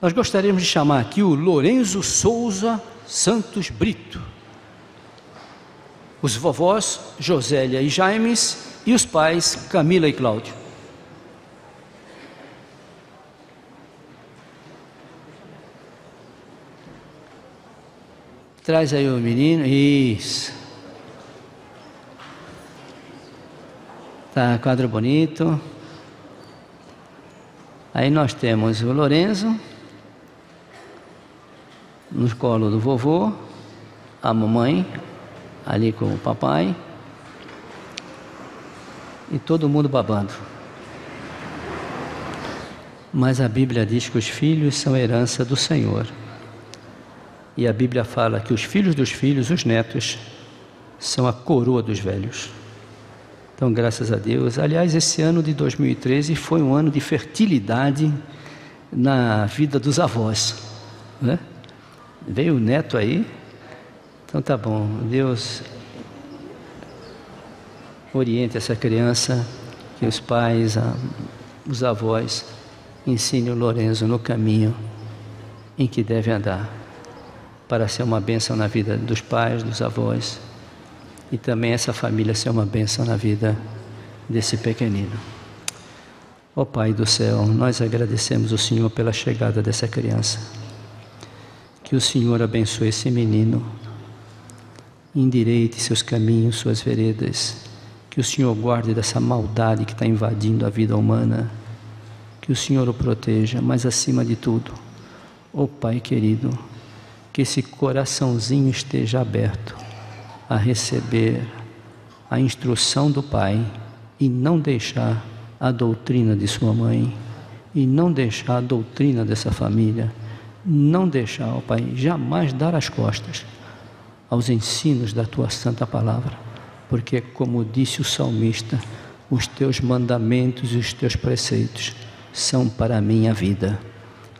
Nós gostaríamos de chamar aqui o Lorenzo Souza Santos Brito, os vovós Josélia e Jaimes e os pais Camila e Cláudio. Traz aí o menino, isso. Tá, quadro bonito. Aí nós temos o Lorenzo no colo do vovô, a mamãe ali com o papai e todo mundo babando. Mas a Bíblia diz que os filhos são herança do Senhor. E a Bíblia fala que os filhos dos filhos, os netos, são a coroa dos velhos. Então, graças a Deus. Aliás, esse ano de 2013 foi um ano de fertilidade na vida dos avós, né? Veio o neto aí, então tá bom. Deus oriente essa criança, que os pais, os avós, ensinem o Lorenzo no caminho em que deve andar, para ser uma bênção na vida dos pais, dos avós, e também essa família ser uma bênção na vida desse pequenino. Ó Pai do céu, nós agradecemos o Senhor pela chegada dessa criança. Que o Senhor abençoe esse menino, endireite seus caminhos, suas veredas, que o Senhor guarde dessa maldade que está invadindo a vida humana, que o Senhor o proteja, mas acima de tudo, ó Pai querido, que esse coraçãozinho esteja aberto a receber a instrução do Pai e não deixar a doutrina de sua mãe, e não deixar a doutrina dessa família, não deixar, ó Pai, jamais dar as costas aos ensinos da Tua Santa Palavra, porque, como disse o salmista, os Teus mandamentos e os Teus preceitos são para a minha vida.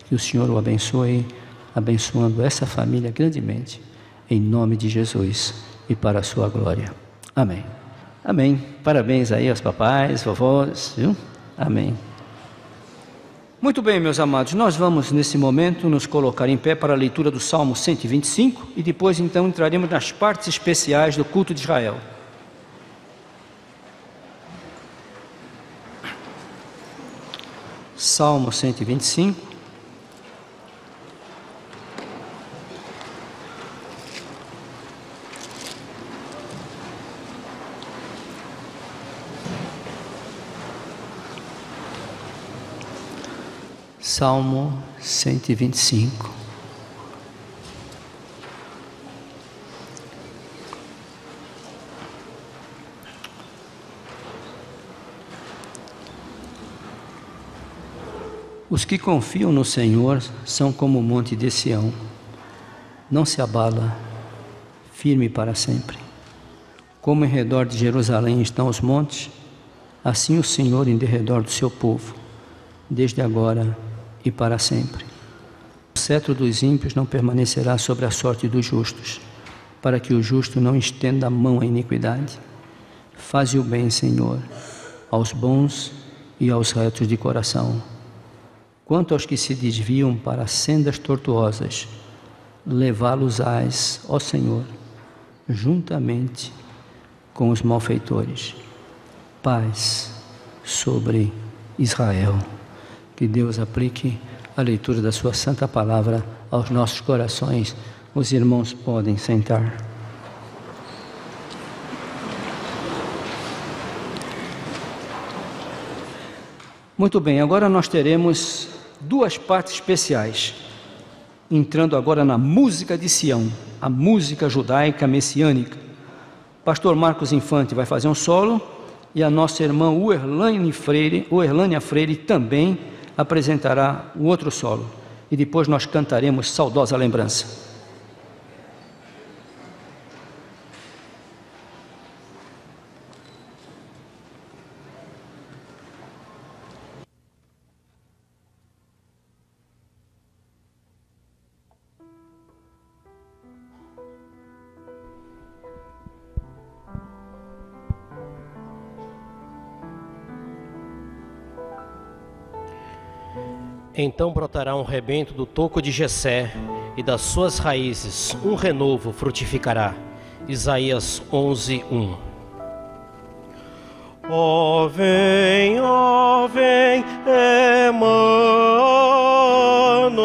Que o Senhor o abençoe, abençoando essa família grandemente, em nome de Jesus e para a sua glória. Amém. Amém. Parabéns aí aos papais, vovós, viu? Amém. Muito bem, meus amados, nós vamos nesse momento nos colocar em pé para a leitura do Salmo 125 e depois então entraremos nas partes especiais do culto de Israel. Salmo 125. Salmo 125. Os que confiam no Senhor são como o monte de Sião, não se abala, firme para sempre. Como em redor de Jerusalém estão os montes, assim o Senhor em derredor do seu povo, desde agora e para sempre. O cetro dos ímpios não permanecerá sobre a sorte dos justos, para que o justo não estenda a mão à iniquidade. Faze o bem, Senhor, aos bons e aos retos de coração. Quanto aos que se desviam para sendas tortuosas, levá-los-ás, ó Senhor, juntamente com os malfeitores. Paz sobre Israel. Que Deus aplique a leitura da sua santa palavra aos nossos corações. Os irmãos podem sentar. Muito bem, agora nós teremos duas partes especiais, entrando agora na música de Sião, a música judaica messiânica. Pastor Marcos Infante vai fazer um solo e a nossa irmã Uerlânia Freire também apresentará o outro solo, e depois nós cantaremos Saudosa Lembrança. Então brotará um rebento do toco de Jessé, e das suas raízes um renovo frutificará. Isaías 11:1. Ó vem, Emanuel,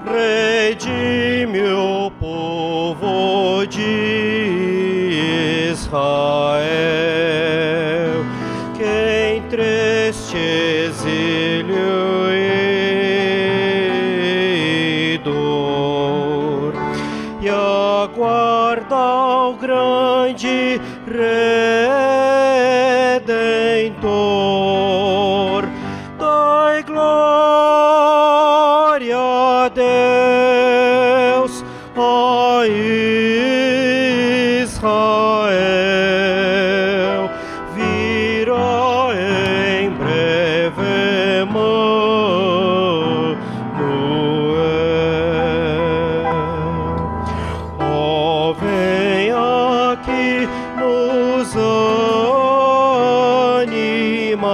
redime o povo de Israel, que em triste exílio e dor, e aguarda o grande Redentor. Dai glória a Deus, a Israel, virá em breve Emanuel. Ó, vem aqui nos animar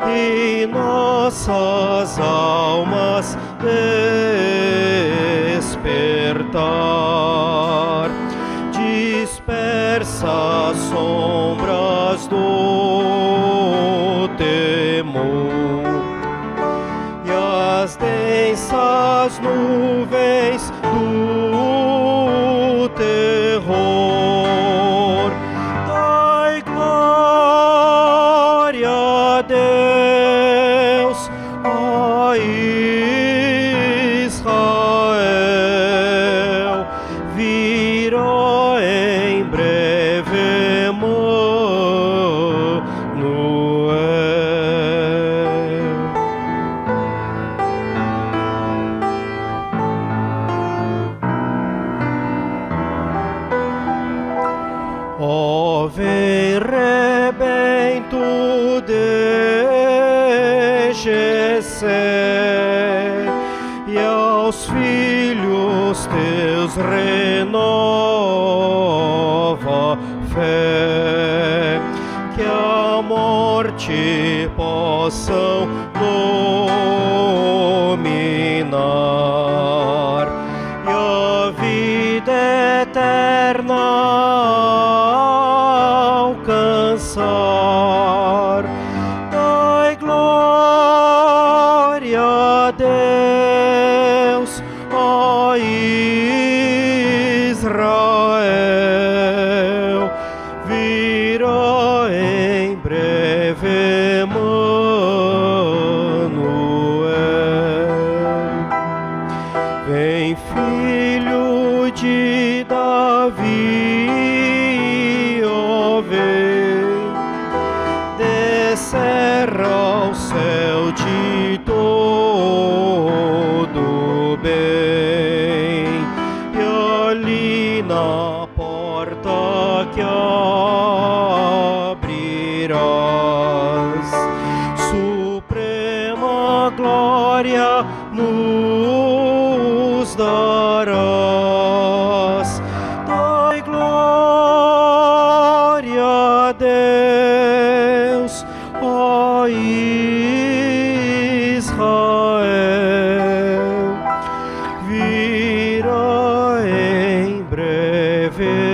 e nossas almas despertar. Dispersa as sombras do temor e as densas nuvens do terror. Dai glória a Deus, a Israel, virá em breve Emanuel. Ó, vem rebento de Jessé, e aos filhos teus renova fé, que a morte possam dominar e a vida eterna alcançar. Dai glória a Deus, a Israel, virá em breve Emanuel. Vem, filho de Davi, ó, vem, descerra o céu de todo bem, e ali na porta que abrirás, suprema glória nos darás. Dai glória a Deus, ó Israel, virá em breve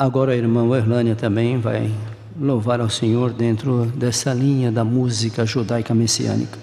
Agora a irmã Erlânia também vai louvar ao Senhor dentro dessa linha da música judaica messiânica.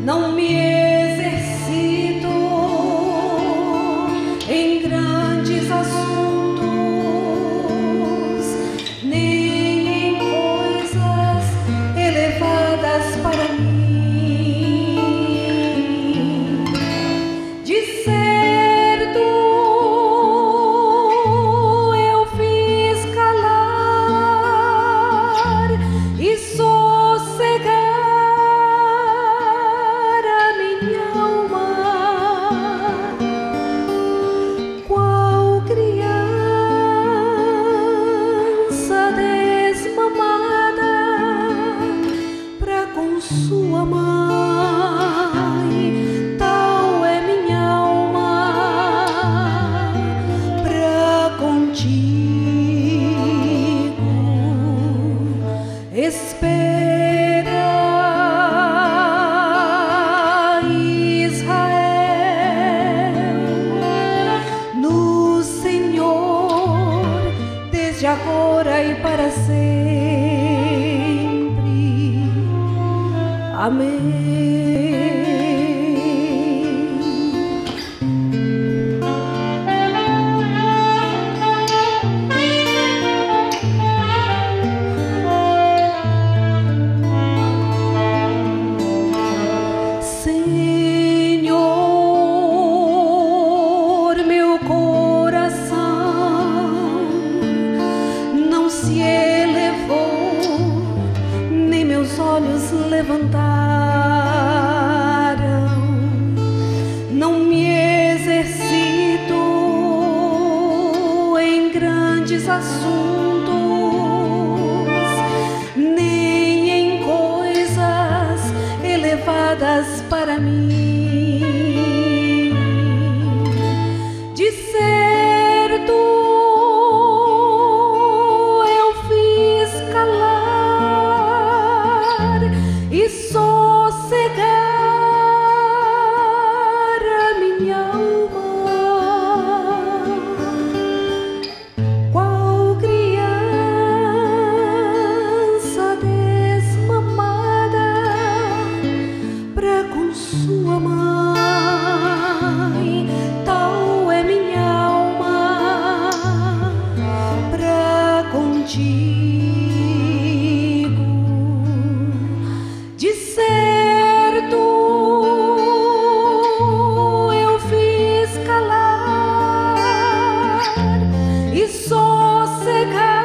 Não me exercito Para mim, de certo eu fiz calar e sossegar a minha alma, qual criança desmamada pra sua mãe, tal é minha alma pra contigo. De certo eu fiz calar e sossegar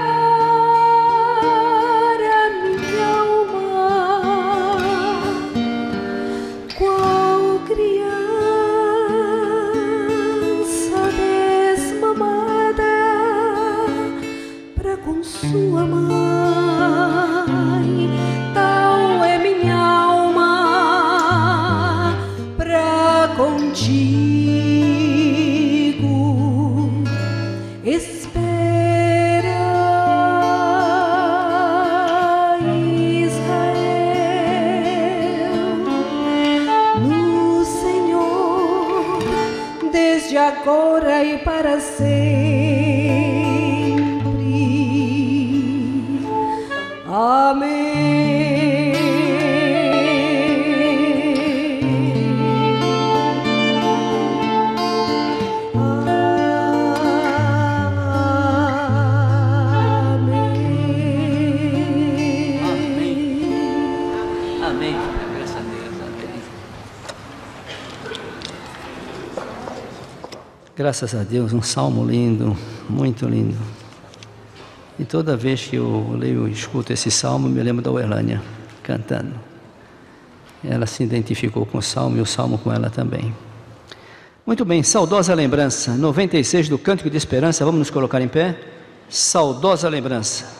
a minha alma, qual criança desmamada pra com sua mãe, tal é minha alma pra contigo. Espera, Israel, no Senhor, desde agora e para sempre. Amém. Amém. Graças a Deus. Amém. Graças a Deus, um salmo lindo, muito lindo. E toda vez que eu leio e escuto esse salmo, me lembro da Uerlânia cantando. Ela se identificou com o salmo e o salmo com ela também. Muito bem, saudosa lembrança, 96 do Cântico de Esperança, vamos nos colocar em pé? Saudosa lembrança.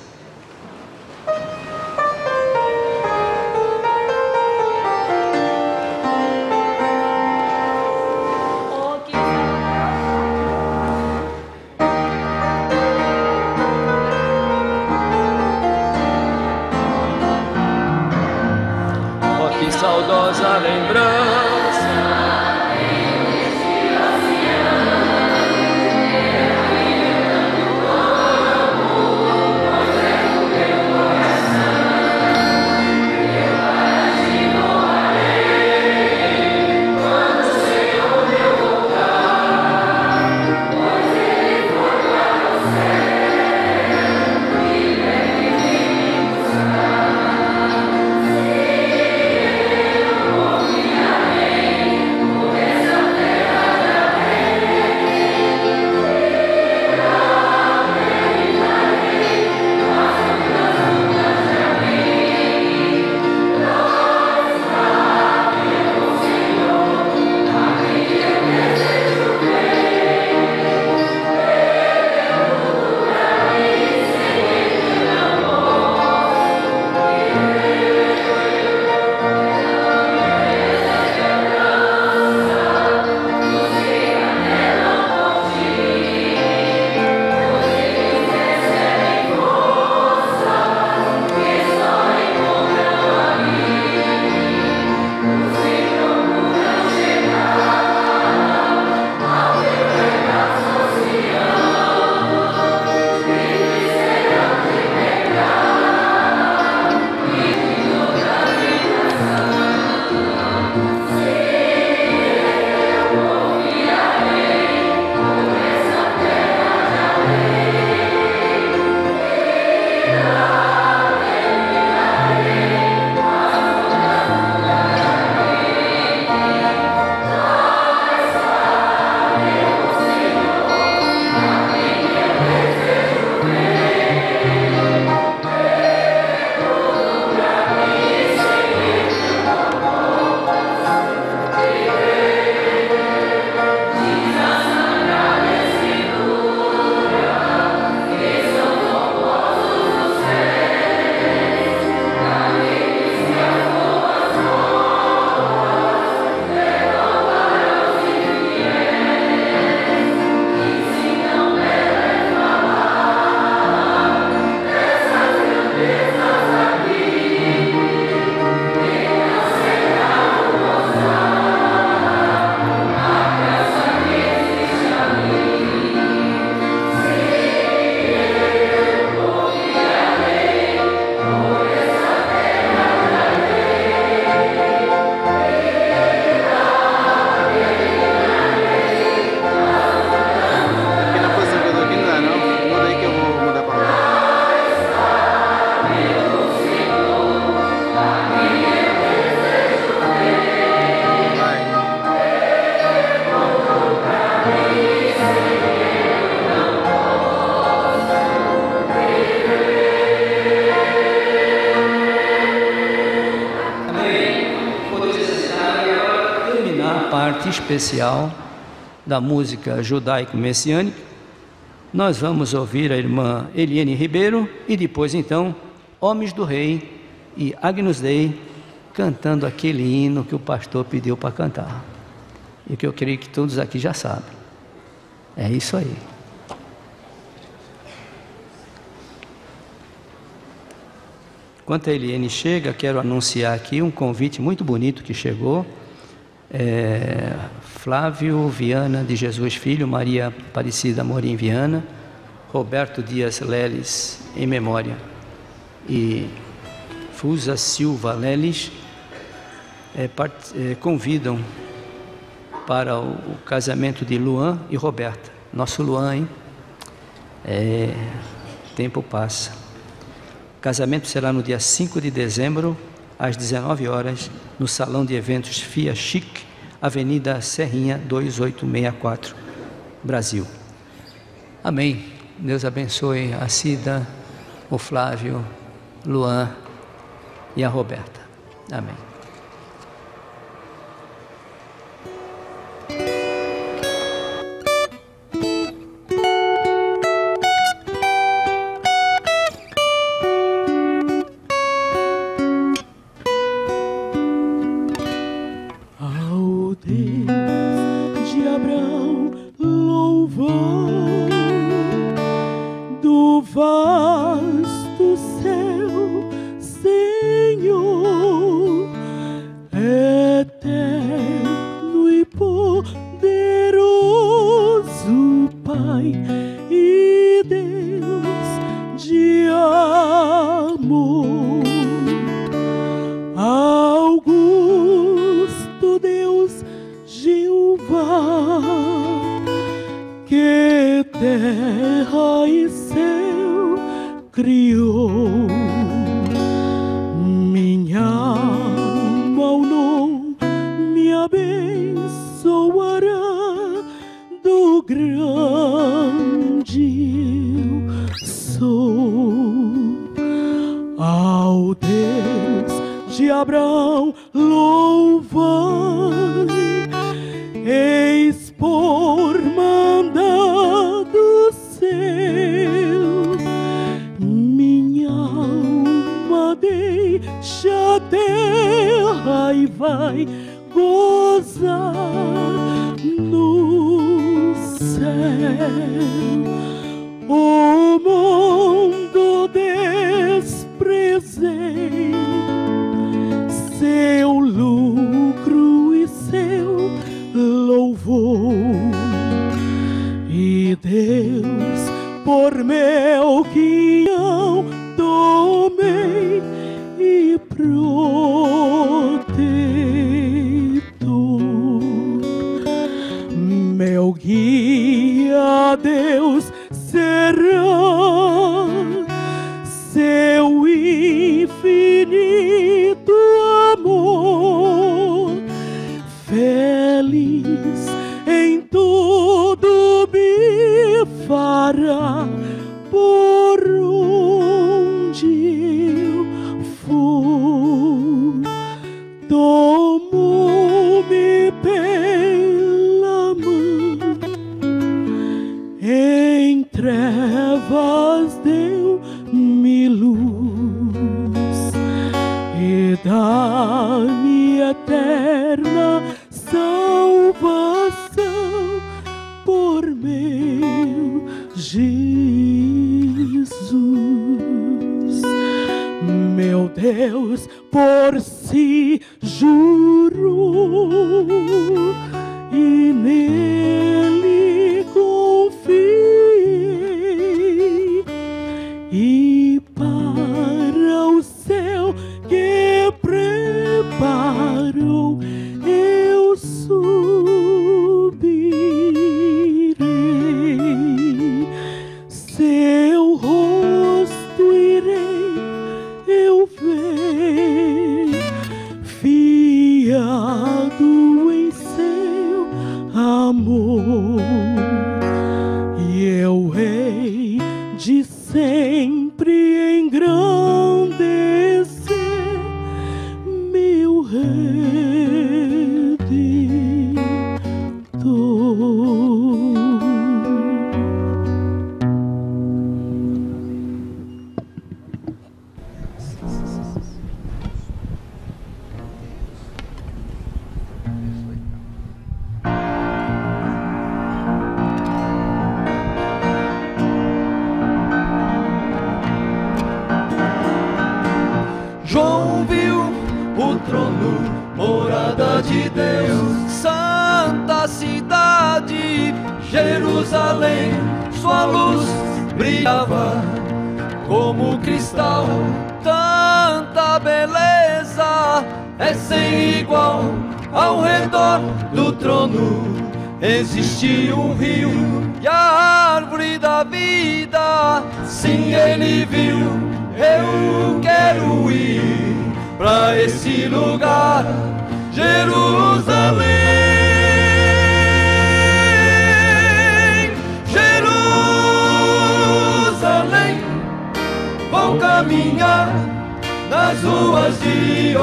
Saudosa lembrança, especial da música judaico-messiânica. Nós vamos ouvir a irmã Eliane Ribeiro e depois então Homens do Rei e Agnus Dei cantando aquele hino que o pastor pediu para cantar e que eu creio que todos aqui já sabem. É isso aí. Enquanto a Eliane chega, quero anunciar aqui um convite muito bonito que chegou. Flávio Viana de Jesus Filho, Maria Aparecida Amorim Viana, Roberto Dias Leles em memória e Fusa Silva Leles convidam para o casamento de Luan e Roberta. Nosso Luan, hein? Tempo passa. O casamento será no dia 5 de dezembro, às 19 horas, no Salão de Eventos FIA Chic, Avenida Serrinha 2864, Brasil. Amém. Deus abençoe a Cida, o Flávio, Luan e a Roberta. Amém. João viu o trono, morada de Deus, santa cidade, Jerusalém. Sua luz brilhava como cristal, tanta beleza é sem igual. Ao redor do trono existe um rio e a árvore da vida, sim, ele viu. Eu quero ir pra esse lugar, Jerusalém. Jerusalém, vou caminhar nas ruas de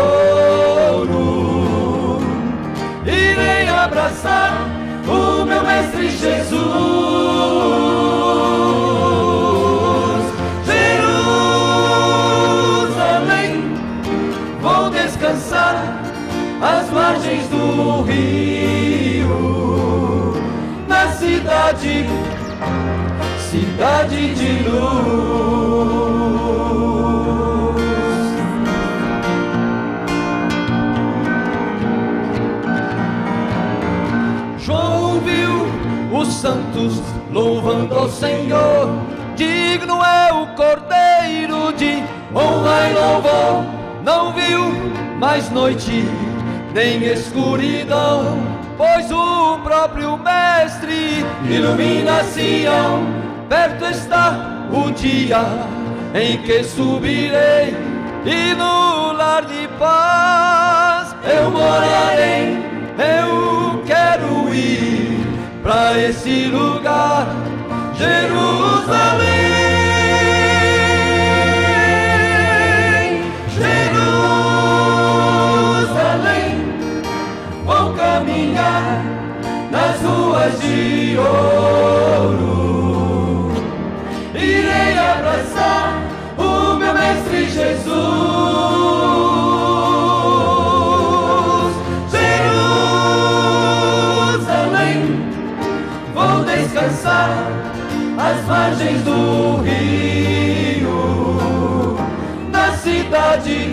ouro, irei abraçar o meu mestre Jesus. Descansar às margens do rio, na cidade, cidade de luz. João viu os santos louvando ao Senhor, digno é o Cordeiro de honra e louvor. Não viu mais noite, nem escuridão, pois o próprio Mestre ilumina Sião. Perto está o dia em que subirei, e no lar de paz eu morarei. Eu quero ir pra esse lugar, Jerusalém. Caminhar nas ruas de ouro, irei abraçar o meu mestre Jesus. Jerusalém, vou descansar às margens do rio, na cidade,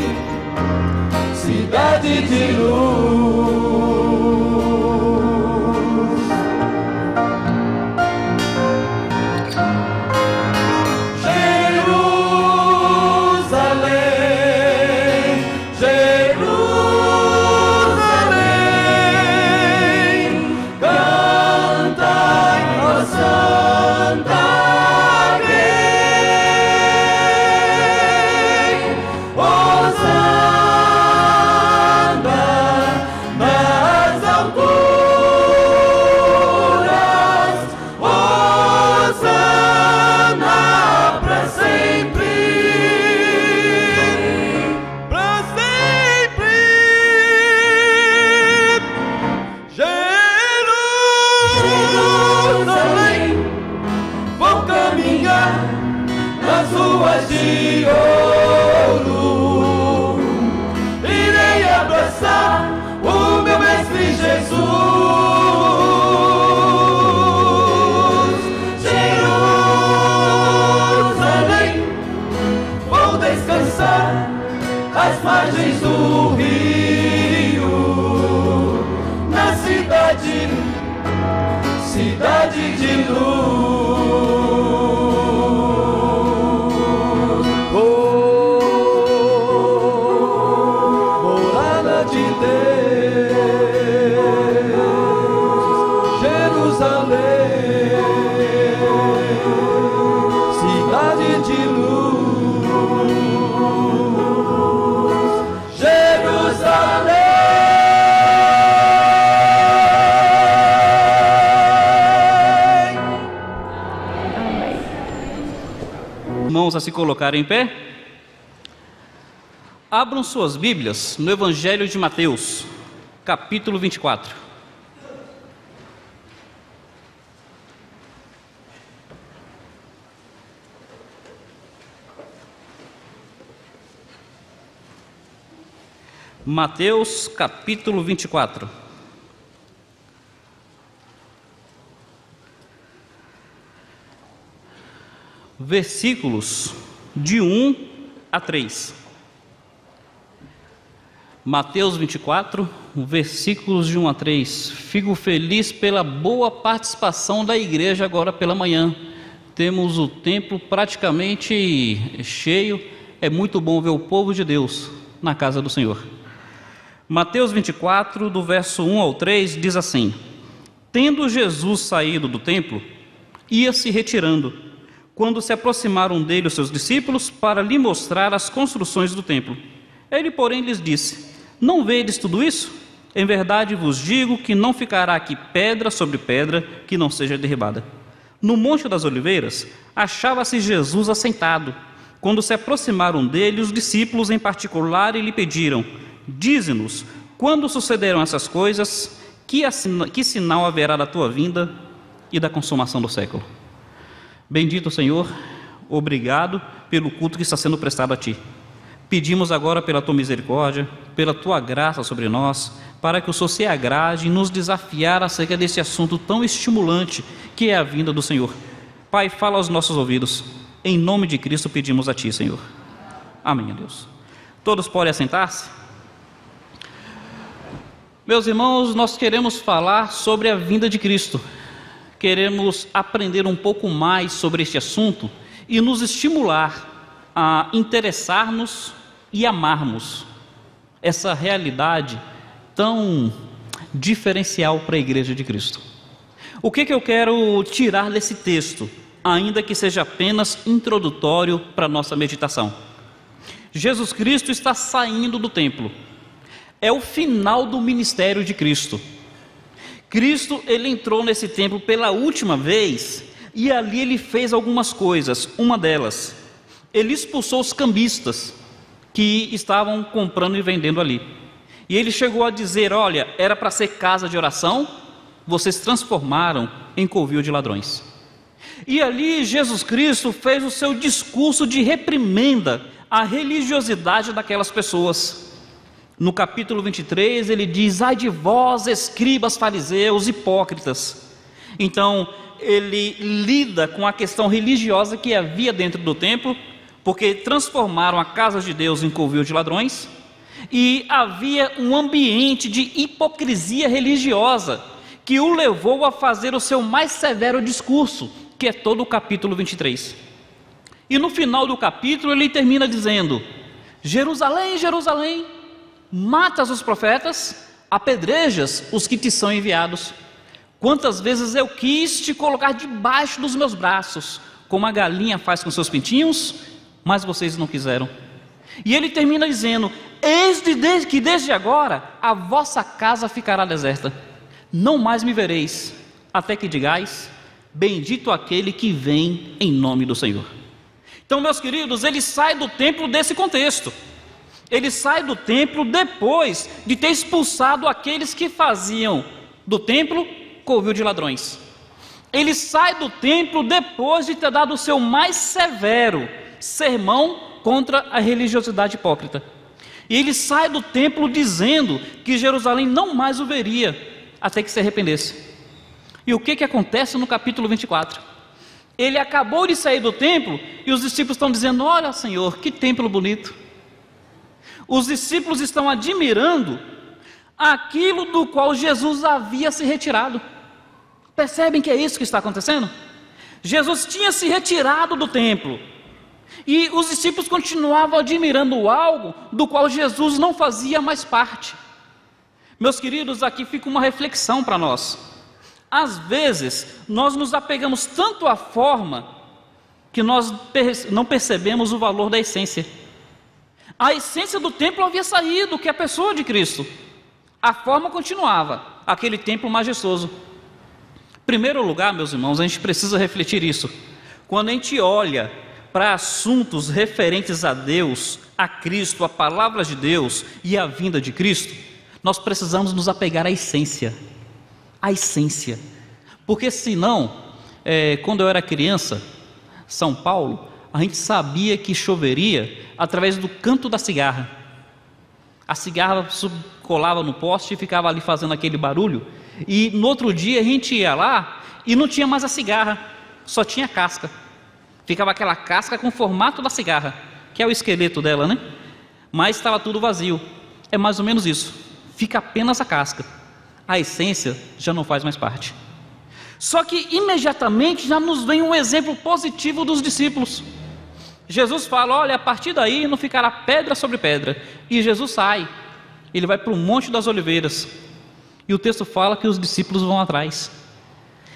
cidade de luz. Às margens do rio, na cidade, cidade de luz. Oh, morada de Deus, Jerusalém, cidade de luz. Irmãos a se colocarem em pé. Abram suas Bíblias no Evangelho de Mateus, capítulo 24. Mateus capítulo 24. Versículos de 1 a 3. Mateus 24, versículos de 1 a 3. Fico feliz pela boa participação da igreja agora pela manhã. Temos o templo praticamente cheio. É muito bom ver o povo de Deus na casa do Senhor. Mateus 24, do verso 1 ao 3, diz assim: Tendo Jesus saído do templo, ia se retirando, quando se aproximaram dele os seus discípulos para lhe mostrar as construções do templo. Ele, porém, lhes disse: Não vedes tudo isso? Em verdade vos digo que não ficará aqui pedra sobre pedra que não seja derribada. No Monte das Oliveiras achava-se Jesus assentado, quando se aproximaram dele os discípulos em particular e lhe pediram: Dize-nos, quando sucederão essas coisas? Que sinal haverá da tua vinda e da consumação do século? Bendito Senhor, obrigado pelo culto que está sendo prestado a Ti. Pedimos agora pela Tua misericórdia, pela Tua graça sobre nós, para que o Senhor se agrade em nos desafiar acerca desse assunto tão estimulante que é a vinda do Senhor. Pai, fala aos nossos ouvidos. Em nome de Cristo pedimos a Ti, Senhor. Amém, Deus. Todos podem assentar-se? Meus irmãos, nós queremos falar sobre a vinda de Cristo. Queremos aprender um pouco mais sobre este assunto e nos estimular a interessar-nos e amarmos essa realidade tão diferencial para a Igreja de Cristo. O que eu quero tirar desse texto, ainda que seja apenas introdutório para a nossa meditação? Jesus Cristo está saindo do templo. É o final do ministério de Cristo. Cristo, ele entrou nesse templo pela última vez e ali ele fez algumas coisas. Uma delas, ele expulsou os cambistas que estavam comprando e vendendo ali. E ele chegou a dizer: olha, era para ser casa de oração, vocês transformaram em covil de ladrões. E ali Jesus Cristo fez o seu discurso de reprimenda à religiosidade daquelas pessoas. No capítulo 23 ele diz: ai de vós, escribas, fariseus, hipócritas. Então ele lida com a questão religiosa que havia dentro do templo, porque transformaram a casa de Deus em covil de ladrões, e havia um ambiente de hipocrisia religiosa que o levou a fazer o seu mais severo discurso, que é todo o capítulo 23. E no final do capítulo ele termina dizendo: Jerusalém, Jerusalém, matas os profetas, apedrejas os que te são enviados. Quantas vezes eu quis te colocar debaixo dos meus braços, como a galinha faz com seus pintinhos, mas vocês não quiseram. E ele termina dizendo: eis que desde agora a vossa casa ficará deserta, não mais me vereis, até que digais: bendito aquele que vem em nome do Senhor. Então, meus queridos, ele sai do templo desse contexto. Ele sai do templo depois de ter expulsado aqueles que faziam do templo covil de ladrões. Ele sai do templo depois de ter dado o seu mais severo sermão contra a religiosidade hipócrita. E ele sai do templo dizendo que Jerusalém não mais o veria até que se arrependesse. E o que acontece no capítulo 24? Ele acabou de sair do templo e os discípulos estão dizendo: olha, Senhor, que templo bonito. Os discípulos estão admirando aquilo do qual Jesus havia se retirado. Percebem que é isso que está acontecendo? Jesus tinha se retirado do templo e os discípulos continuavam admirando algo do qual Jesus não fazia mais parte. Meus queridos, aqui fica uma reflexão para nós. Às vezes nós nos apegamos tanto à forma que nós não percebemos o valor da essência. A essência do templo havia saído, que é a pessoa de Cristo. A forma continuava, aquele templo majestoso. Em primeiro lugar, meus irmãos, a gente precisa refletir isso. Quando a gente olha para assuntos referentes a Deus, a Cristo, a palavra de Deus e a vinda de Cristo, nós precisamos nos apegar à essência. A essência. Porque senão, quando eu era criança, São Paulo, a gente sabia que choveria através do canto da cigarra. A cigarra colava no poste e ficava ali fazendo aquele barulho. E no outro dia a gente ia lá e não tinha mais a cigarra, só tinha casca. Ficava aquela casca com o formato da cigarra, que é o esqueleto dela, né? Mas estava tudo vazio. É mais ou menos isso. Fica apenas a casca. A essência já não faz mais parte. Só que imediatamente já nos vem um exemplo positivo dos discípulos. Jesus fala: olha, a partir daí não ficará pedra sobre pedra. E Jesus sai, ele vai para o Monte das Oliveiras. E o texto fala que os discípulos vão atrás.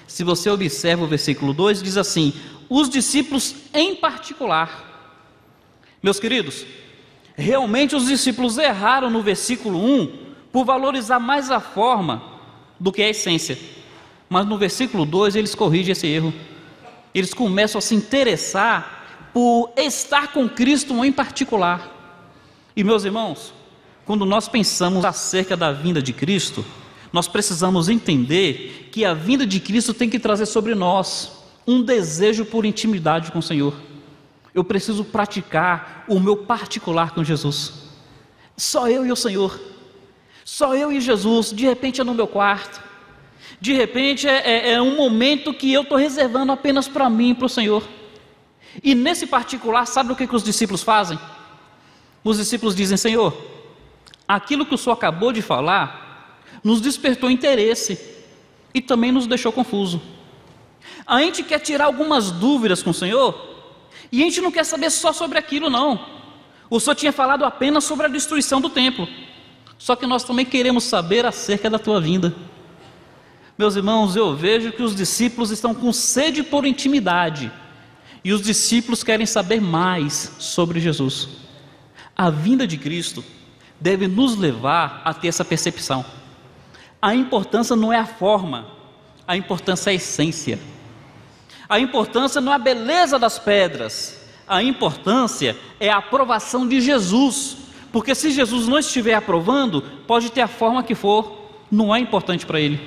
Se você observa o versículo 2, diz assim: os discípulos em particular. Meus queridos, realmente os discípulos erraram no versículo 1 por valorizar mais a forma do que a essência. Mas no versículo 2 eles corrigem esse erro. Eles começam a se interessar por estar com Cristo em particular. E meus irmãos, quando nós pensamos acerca da vinda de Cristo, nós precisamos entender que a vinda de Cristo tem que trazer sobre nós um desejo por intimidade com o Senhor. Eu preciso praticar o meu particular com Jesus. Só eu e o Senhor. Só eu e Jesus. De repente é no meu quarto. De repente é um momento que eu estou reservando apenas para mim e para o Senhor. E nesse particular, sabe o que os discípulos fazem? Os discípulos dizem: Senhor, aquilo que o Senhor acabou de falar nos despertou interesse e também nos deixou confuso. A gente quer tirar algumas dúvidas com o Senhor e a gente não quer saber só sobre aquilo, não. O Senhor tinha falado apenas sobre a destruição do templo, só que nós também queremos saber acerca da tua vinda. Meus irmãos, eu vejo que os discípulos estão com sede por intimidade e os discípulos querem saber mais sobre Jesus. A vinda de Cristo deve nos levar a ter essa percepção. A importância não é a forma, a importância é a essência. A importância não é a beleza das pedras, a importância é a aprovação de Jesus. Porque se Jesus não estiver aprovando, pode ter a forma que for, não é importante para ele.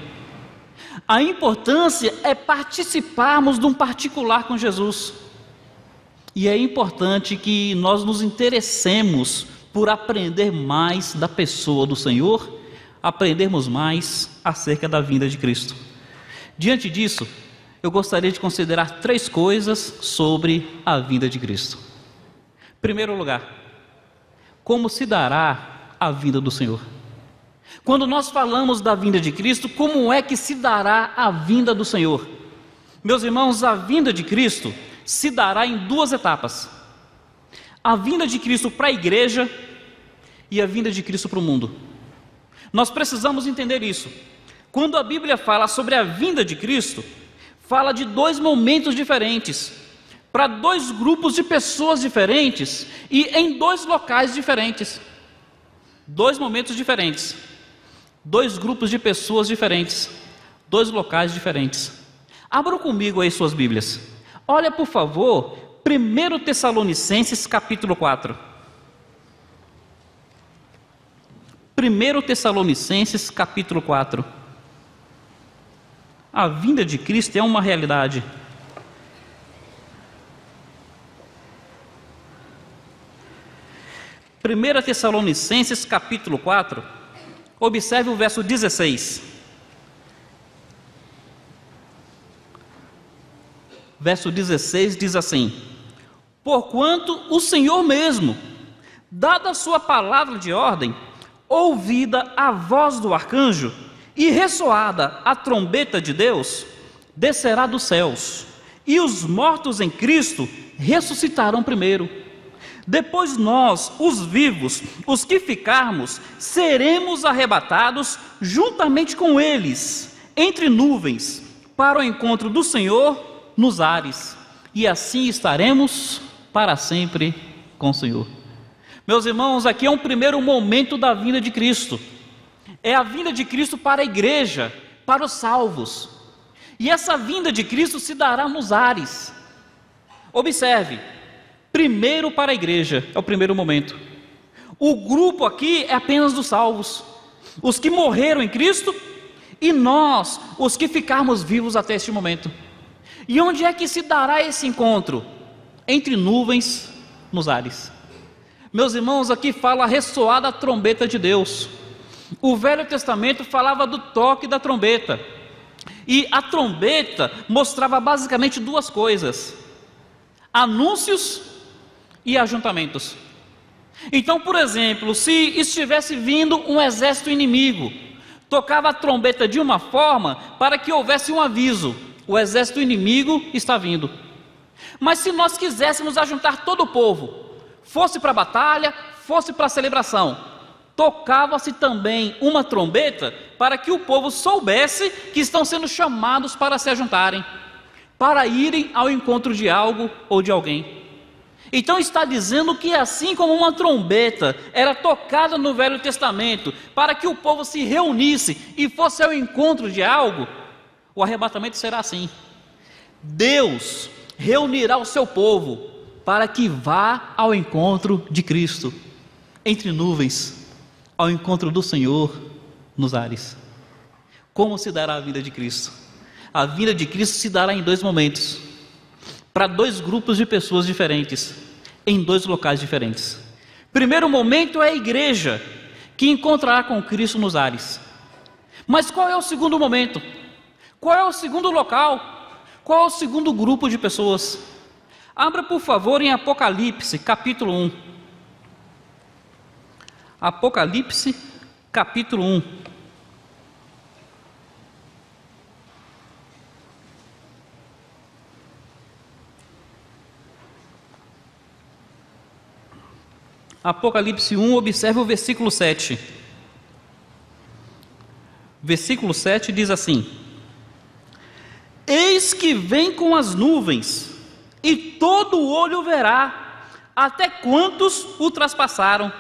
A importância é participarmos de um particular com Jesus. E é importante que nós nos interessemos por aprender mais da pessoa do Senhor, aprendermos mais acerca da vinda de Cristo. Diante disso, eu gostaria de considerar 3 coisas sobre a vinda de Cristo. Em primeiro lugar, como se dará a vinda do Senhor? Quando nós falamos da vinda de Cristo, como é que se dará a vinda do Senhor? Meus irmãos, a vinda de Cristo se dará em 2 etapas. A vinda de Cristo para a igreja e a vinda de Cristo para o mundo. Nós precisamos entender isso. Quando a Bíblia fala sobre a vinda de Cristo, fala de 2 momentos diferentes, para 2 grupos de pessoas diferentes e em 2 locais diferentes. 2 momentos diferentes, 2 grupos de pessoas diferentes, 2 locais diferentes. Abram comigo aí suas Bíblias. Olha, por favor, 1 Tessalonicenses capítulo 4. 1 Tessalonicenses capítulo 4. A vinda de Cristo é uma realidade. Primeira Tessalonicenses capítulo 4, observe o verso 16. Verso 16 diz assim: porquanto o Senhor mesmo, dada a sua palavra de ordem, ouvida a voz do arcanjo e ressoada a trombeta de Deus, descerá dos céus, e os mortos em Cristo ressuscitarão primeiro. Depois nós, os vivos, os que ficarmos, seremos arrebatados juntamente com eles, entre nuvens, para o encontro do Senhor nos ares, e assim estaremos para sempre com o Senhor. Meus irmãos, aqui é um primeiro momento da vinda de Cristo. É a vinda de Cristo para a igreja, para os salvos. E essa vinda de Cristo se dará nos ares. Observe, primeiro para a igreja, é o primeiro momento. O grupo aqui é apenas dos salvos, os que morreram em Cristo, e nós, os que ficarmos vivos até este momento. E onde é que se dará esse encontro? Entre nuvens, nos ares. Meus irmãos, aqui fala a ressoar da trombeta de Deus. O Velho Testamento falava do toque da trombeta, e a trombeta mostrava basicamente duas coisas: anúncios e ajuntamentos. Então, por exemplo, se estivesse vindo um exército inimigo, tocava a trombeta de uma forma para que houvesse um aviso: o exército inimigo está vindo. Mas se nós quiséssemos ajuntar todo o povo, fosse para a batalha, fosse para a celebração, tocava-se também uma trombeta para que o povo soubesse que estão sendo chamados para se ajuntarem, para irem ao encontro de algo ou de alguém. Então está dizendo que assim como uma trombeta era tocada no Velho Testamento para que o povo se reunisse e fosse ao encontro de algo, o arrebatamento será assim. Deus reunirá o seu povo para que vá ao encontro de Cristo, entre nuvens, ao encontro do Senhor nos ares. Como se dará a vinda de Cristo? A vinda de Cristo se dará em dois momentos, para dois grupos de pessoas diferentes, em dois locais diferentes. Primeiro momento é a igreja, que encontrará com Cristo nos ares. Mas qual é o segundo momento? Qual é o segundo local? Qual é o segundo grupo de pessoas? Abra, por favor, em Apocalipse, capítulo 1. Apocalipse, capítulo 1. Apocalipse 1, observe o versículo 7. Versículo 7 diz assim: eis que vem com as nuvens, e todo o olho verá, até quantos o traspassaram,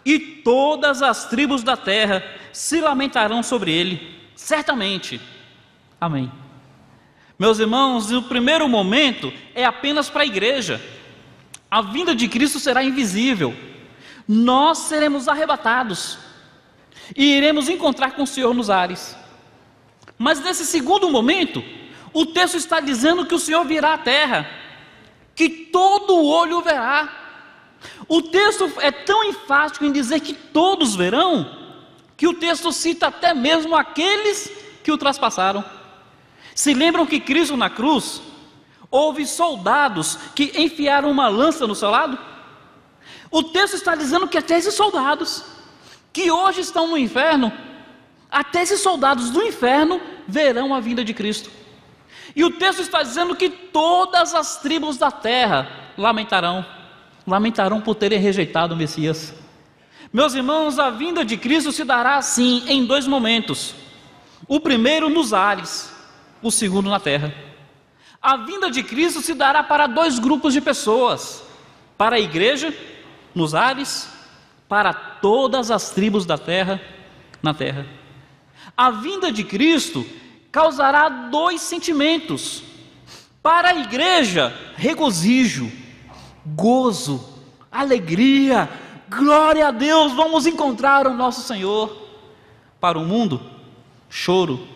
e todas as tribos da terra se lamentarão sobre ele, certamente. Amém. Meus irmãos, o primeiro momento é apenas para a igreja. A vinda de Cristo será invisível. Nós seremos arrebatados e iremos encontrar com o Senhor nos ares. Mas nesse segundo momento, o texto está dizendo que o Senhor virá à terra, que todo o olho verá. O texto é tão enfático em dizer que todos verão, que o texto cita até mesmo aqueles que o traspassaram. Se lembram que Cristo na cruz, houve soldados que enfiaram uma lança no seu lado? O texto está dizendo que até esses soldados, que hoje estão no inferno, até esses soldados do inferno verão a vinda de Cristo. E o texto está dizendo que todas as tribos da terra lamentarão por terem rejeitado o Messias. Meus irmãos, a vinda de Cristo se dará assim em dois momentos: o primeiro nos ares, o segundo na terra. A vinda de Cristo se dará para dois grupos de pessoas: para a igreja nos ares, para todas as tribos da terra na terra. A vinda de Cristo causará dois sentimentos: para a igreja, regozijo, gozo, alegria, glória a Deus, vamos encontrar o nosso Senhor. Para o mundo, choro,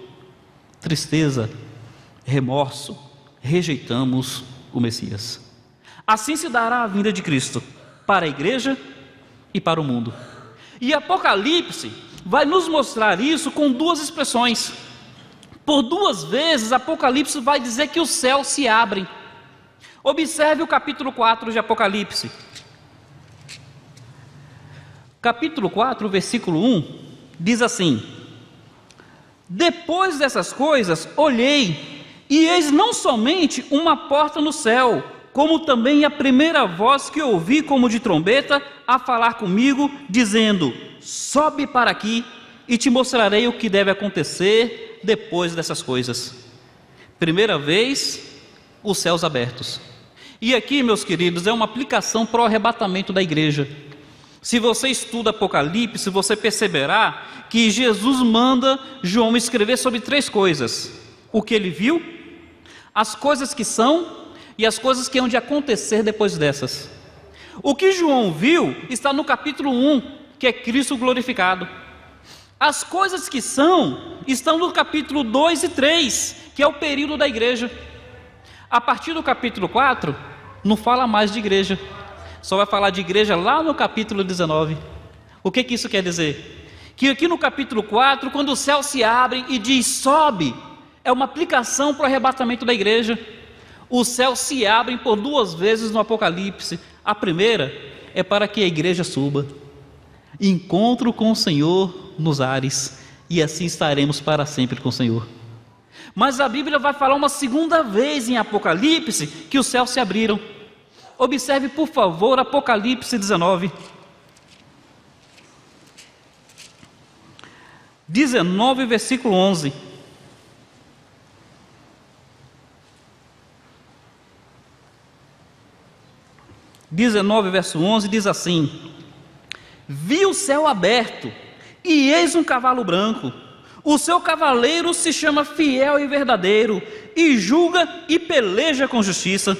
tristeza, remorso, rejeitamos o Messias. Assim se dará a vinda de Cristo, para a igreja e para o mundo. E Apocalipse vai nos mostrar isso com duas expressões. Por duas vezes Apocalipse vai dizer que os céus se abrem. Observe o capítulo 4 de Apocalipse. Capítulo 4, versículo 1, diz assim: depois dessas coisas olhei, e eis não somente uma porta no céu, como também a primeira voz que ouvi como de trombeta a falar comigo, dizendo: sobe para aqui e te mostrarei o que deve acontecer depois dessas coisas. Primeira vez, os céus abertos. E aqui, meus queridos, é uma aplicação para o arrebatamento da igreja. Se você estuda Apocalipse, você perceberá que Jesus manda João escrever sobre três coisas: o que ele viu, as coisas que são e as coisas que hão de acontecer depois dessas. O que João viu está no capítulo 1, que é Cristo glorificado. As coisas que são estão no capítulo 2 e 3, que é o período da igreja. A partir do capítulo 4, não fala mais de igreja. só vai falar de igreja lá no capítulo 19. O que isso quer dizer? Que aqui no capítulo 4, quando os céus se abrem e diz sobe, é uma aplicação para o arrebatamento da igreja. Os céus se abrem por 2 vezes no Apocalipse. A primeira é para que a igreja suba, encontro com o Senhor nos ares, e assim estaremos para sempre com o Senhor. Mas a Bíblia vai falar uma segunda vez em Apocalipse que os céus se abriram. Observe, por favor, Apocalipse 19. 19, versículo 11. Verso 11 diz assim: vi o céu aberto, e eis um cavalo branco. O seu cavaleiro se chama Fiel e Verdadeiro, e julga e peleja com justiça.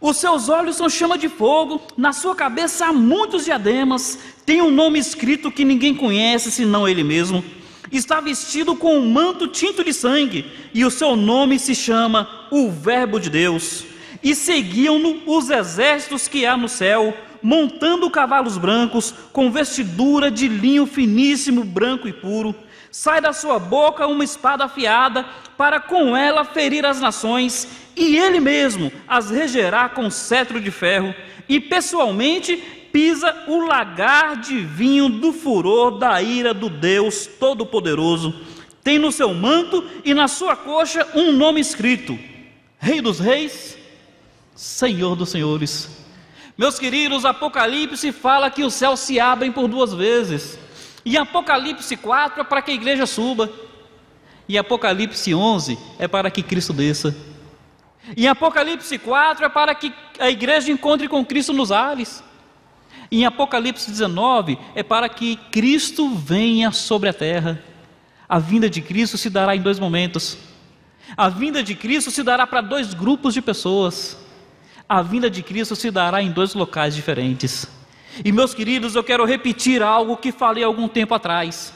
Os seus olhos são chama de fogo, na sua cabeça há muitos diademas, tem um nome escrito que ninguém conhece senão ele mesmo. Está vestido com um manto tinto de sangue, e o seu nome se chama o Verbo de Deus. E seguiam-no os exércitos que há no céu, montando cavalos brancos, com vestidura de linho finíssimo, branco e puro. Sai da sua boca uma espada afiada, para com ela ferir as nações, e ele mesmo as regerá com cetro de ferro, e pessoalmente pisa o lagar de vinho do furor da ira do Deus Todo-Poderoso. Tem no seu manto e na sua coxa um nome escrito: Rei dos Reis, Senhor dos Senhores. Meus queridos, Apocalipse fala que os céus se abrem por 2 vezes. Em Apocalipse 4 é para que a igreja suba. Em Apocalipse 11 é para que Cristo desça. Em Apocalipse 4 é para que a igreja encontre com Cristo nos ares. Em Apocalipse 19 é para que Cristo venha sobre a terra. A vinda de Cristo se dará em 2 momentos. A vinda de Cristo se dará para 2 grupos de pessoas. A vinda de Cristo se dará em 2 locais diferentes. E meus queridos, eu quero repetir algo que falei algum tempo atrás.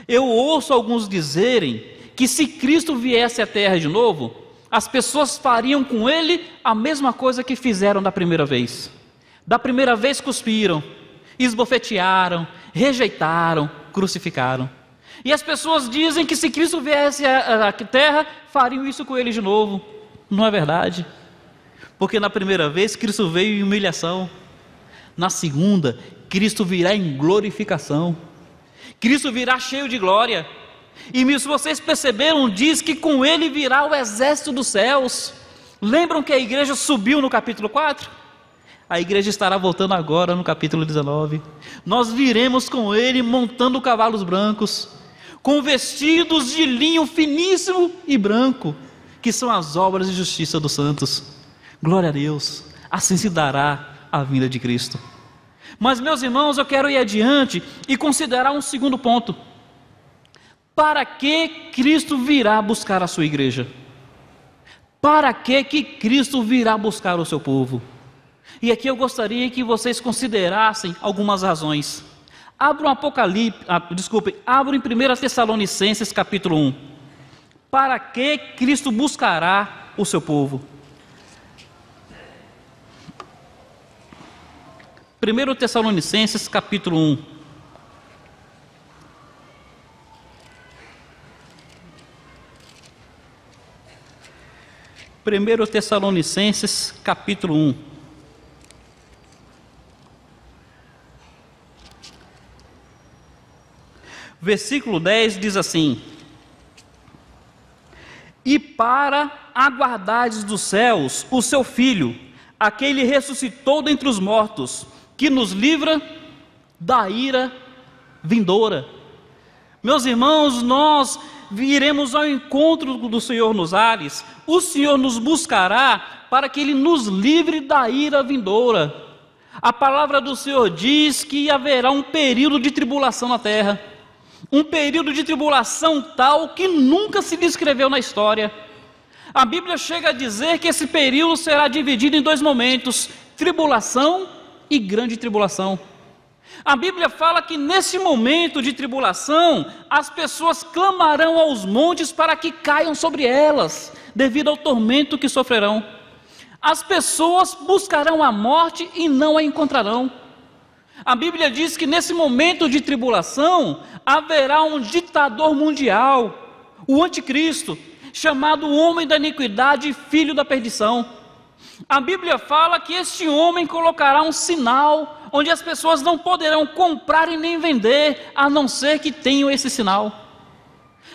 Eu ouço alguns dizerem que se Cristo viesse à terra de novo, as pessoas fariam com ele a mesma coisa que fizeram da primeira vez. Da primeira vez cuspiram, esbofetearam, rejeitaram, crucificaram. E as pessoas dizem que se Cristo viesse à terra, fariam isso com ele de novo. Não é verdade? Porque na primeira vez Cristo veio em humilhação. Na segunda, Cristo virá em glorificação. Cristo virá cheio de glória. E se vocês perceberam, diz que com ele virá o exército dos céus. Lembram que a igreja subiu no capítulo 4? A igreja estará voltando agora no capítulo 19. Nós viremos com ele montando cavalos brancos, com vestidos de linho finíssimo e branco, que são as obras de justiça dos santos. Glória a Deus, assim se dará a vinda de Cristo. Mas meus irmãos, eu quero ir adiante e considerar um segundo ponto. Para que Cristo virá buscar a sua igreja? Para que Cristo virá buscar o seu povo? E aqui eu gostaria que vocês considerassem algumas razões. Abram em 1 Tessalonicenses capítulo 1. Para que Cristo buscará o seu povo? 1 Tessalonicenses capítulo 1. Primeiro Tessalonicenses capítulo 1. Versículo 10 diz assim: e para aguardares dos céus o seu Filho, aquele ressuscitou dentre os mortos, que nos livra da ira vindoura. Meus irmãos, nós viremos ao encontro do Senhor nos ares. O Senhor nos buscará para que Ele nos livre da ira vindoura. A palavra do Senhor diz que haverá um período de tribulação na terra, um período de tribulação tal que nunca se descreveu na história. A Bíblia chega a dizer que esse período será dividido em 2 momentos: tribulação e grande tribulação. A Bíblia fala que nesse momento de tribulação, as pessoas clamarão aos montes para que caiam sobre elas, devido ao tormento que sofrerão. As pessoas buscarão a morte e não a encontrarão. A Bíblia diz que nesse momento de tribulação haverá um ditador mundial, o anticristo, chamado homem da iniquidade e filho da perdição. A Bíblia fala que este homem colocará um sinal onde as pessoas não poderão comprar e nem vender, a não ser que tenham esse sinal.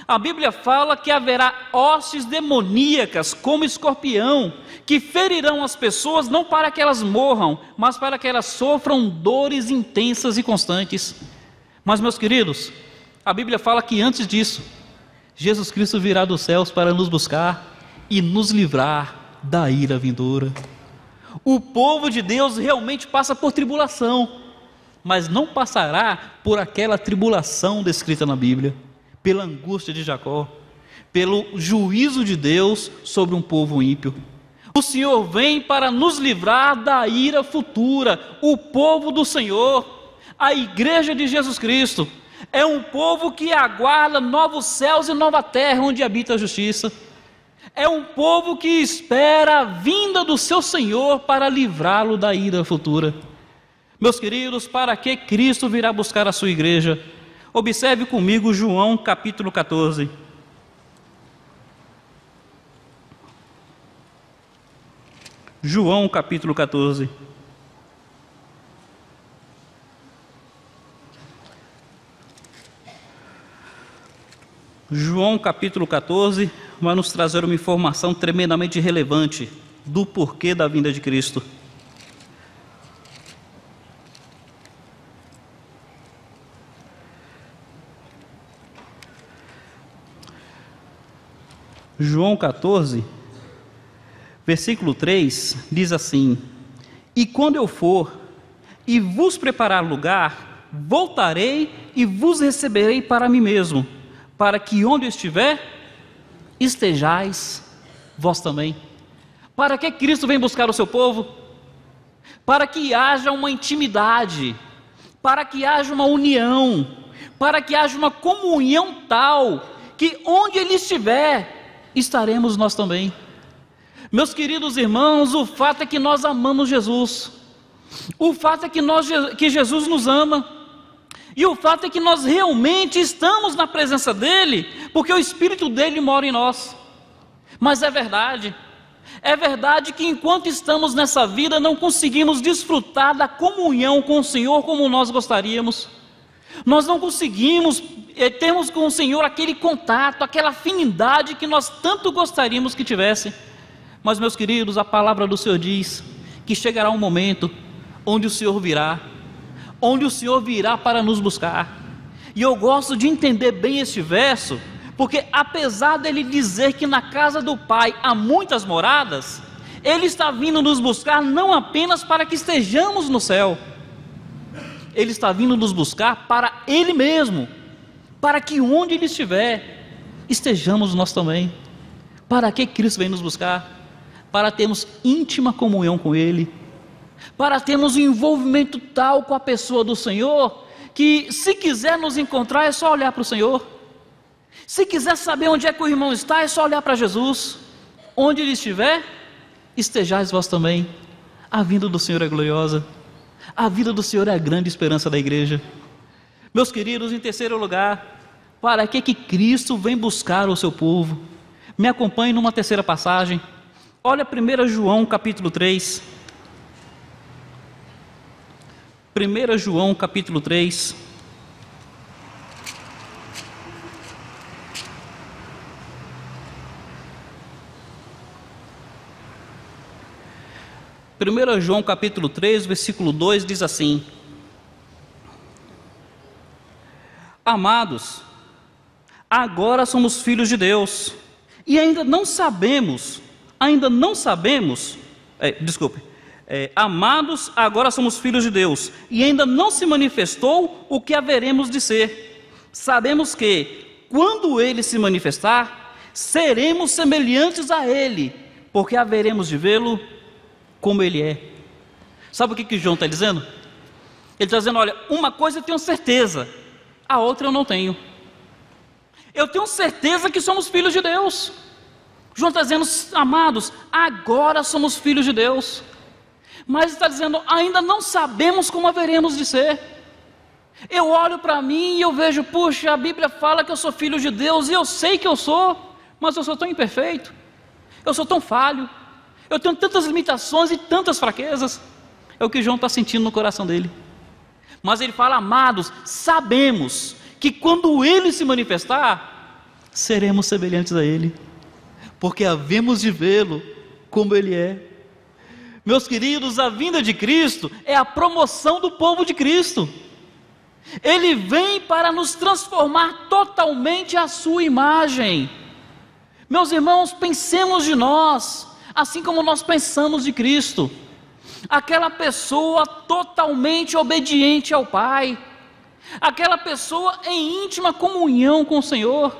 A Bíblia fala que haverá hostes demoníacas como escorpião, que ferirão as pessoas não para que elas morram, mas para que elas sofram dores intensas e constantes. Mas, meus queridos, a Bíblia fala que antes disso, Jesus Cristo virá dos céus para nos buscar e nos livrar da ira vindoura. O povo de Deus realmente passa por tribulação, mas não passará por aquela tribulação descrita na Bíblia, pela angústia de Jacó, pelo juízo de Deus sobre um povo ímpio. O Senhor vem para nos livrar da ira futura. O povo do Senhor, a igreja de Jesus Cristo, é um povo que aguarda novos céus e nova terra onde habita a justiça. É um povo que espera a vinda do seu Senhor para livrá-lo da ira futura. Meus queridos, para que Cristo virá buscar a sua igreja? Observe comigo João capítulo 14. João capítulo 14. João capítulo 14 vai nos trazer uma informação tremendamente relevante do porquê da vinda de Cristo. João 14, versículo 3, diz assim: E quando eu for e vos preparar lugar, voltarei e vos receberei para mim mesmo, para que onde eu estiver, estejais vós também. Para que Cristo vem buscar o seu povo? Para que haja uma intimidade, para que haja uma união, para que haja uma comunhão tal, que onde Ele estiver, estaremos nós também. Meus queridos irmãos, o fato é que nós amamos Jesus, o fato é que Jesus nos ama, e o fato é que nós realmente estamos na presença dEle, porque o Espírito dEle mora em nós. Mas é verdade que enquanto estamos nessa vida, não conseguimos desfrutar da comunhão com o Senhor como nós gostaríamos. Nós não conseguimos termos com o Senhor aquele contato, aquela afinidade que nós tanto gostaríamos que tivesse. Mas, meus queridos, a palavra do Senhor diz que chegará um momento onde o Senhor virá para nos buscar. E eu gosto de entender bem este verso, porque apesar dele dizer que na casa do Pai há muitas moradas, Ele está vindo nos buscar não apenas para que estejamos no céu, Ele está vindo nos buscar para Ele mesmo, para que onde Ele estiver, estejamos nós também. Para que Cristo vem nos buscar? Para termos íntima comunhão com Ele, para termos um envolvimento tal com a pessoa do Senhor, que se quiser nos encontrar é só olhar para o Senhor. Se quiser saber onde é que o irmão está, é só olhar para Jesus. Onde Ele estiver, estejais vós também. A vinda do Senhor é gloriosa, a vida do Senhor é a grande esperança da igreja. Meus queridos, em terceiro lugar, para que Cristo vem buscar o seu povo? Me acompanhe numa terceira passagem. Olha 1 João capítulo 3. 1 João capítulo 3. João capítulo 3, versículo 2 diz assim: Amados, agora somos filhos de Deus, e ainda não sabemos, amados, agora somos filhos de Deus, e ainda não se manifestou o que haveremos de ser. Sabemos que, quando Ele se manifestar, seremos semelhantes a Ele, porque haveremos de vê-lo como Ele é. Sabe o que João está dizendo? Ele está dizendo: olha, uma coisa eu tenho certeza, a outra eu não tenho. Eu tenho certeza que somos filhos de Deus. João está dizendo, amados, agora somos filhos de Deus. Mas está dizendo, ainda não sabemos como haveremos de ser. Eu olho para mim e eu vejo, puxa, a Bíblia fala que eu sou filho de Deus, e eu sei que eu sou, mas eu sou tão imperfeito, eu sou tão falho, eu tenho tantas limitações e tantas fraquezas. É o que João está sentindo no coração dele. Mas ele fala, amados, sabemos que quando Ele se manifestar, seremos semelhantes a Ele, porque havemos de vê-lo como Ele é. Meus queridos, a vinda de Cristo é a promoção do povo de Cristo. Ele vem para nos transformar totalmente à sua imagem. Meus irmãos, pensemos de nós, assim como nós pensamos de Cristo. Aquela pessoa totalmente obediente ao Pai, aquela pessoa em íntima comunhão com o Senhor.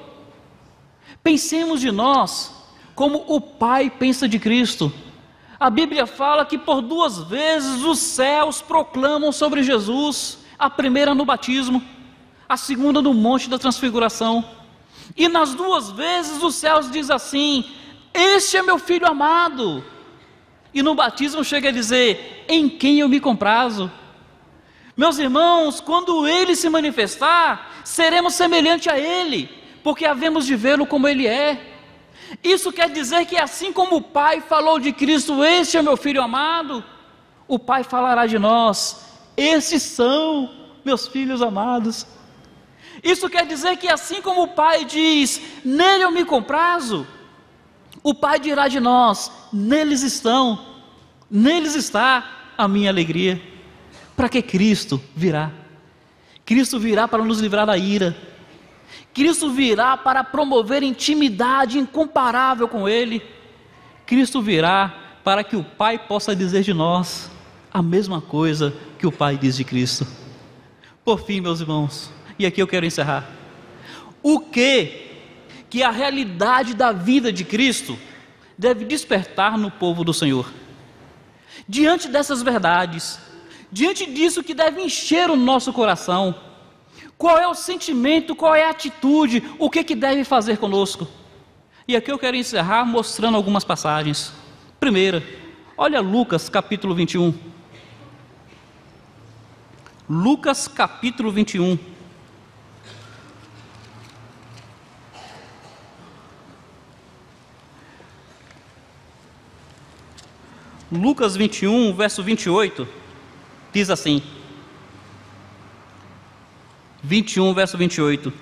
Pensemos de nós como o Pai pensa de Cristo. A Bíblia fala que por 2 vezes os céus proclamam sobre Jesus, a primeira no batismo, a segunda no Monte da Transfiguração. E nas 2 vezes os céus diz assim, este é meu Filho amado. E no batismo chega a dizer, em quem eu me comprazo. Meus irmãos, quando Ele se manifestar, seremos semelhantes a Ele, porque havemos de vê-lo como Ele é. Isso quer dizer que assim como o Pai falou de Cristo, este é meu Filho amado, o Pai falará de nós, esses são meus filhos amados. Isso quer dizer que assim como o Pai diz, nele eu me comprazo, o Pai dirá de nós, neles está a minha alegria. Para que Cristo virá? Cristo virá para nos livrar da ira. Cristo virá para promover intimidade incomparável com Ele. Cristo virá para que o Pai possa dizer de nós a mesma coisa que o Pai diz de Cristo. Por fim, meus irmãos, e aqui eu quero encerrar. O que a realidade da vida de Cristo deve despertar no povo do Senhor? Diante dessas verdades, diante disso que deve encher o nosso coração, qual é o sentimento, qual é a atitude, o que deve fazer conosco? E aqui eu quero encerrar mostrando algumas passagens. Primeira, olha Lucas capítulo 21. Lucas capítulo 21. Lucas 21, verso 28, diz assim, 21, verso 28,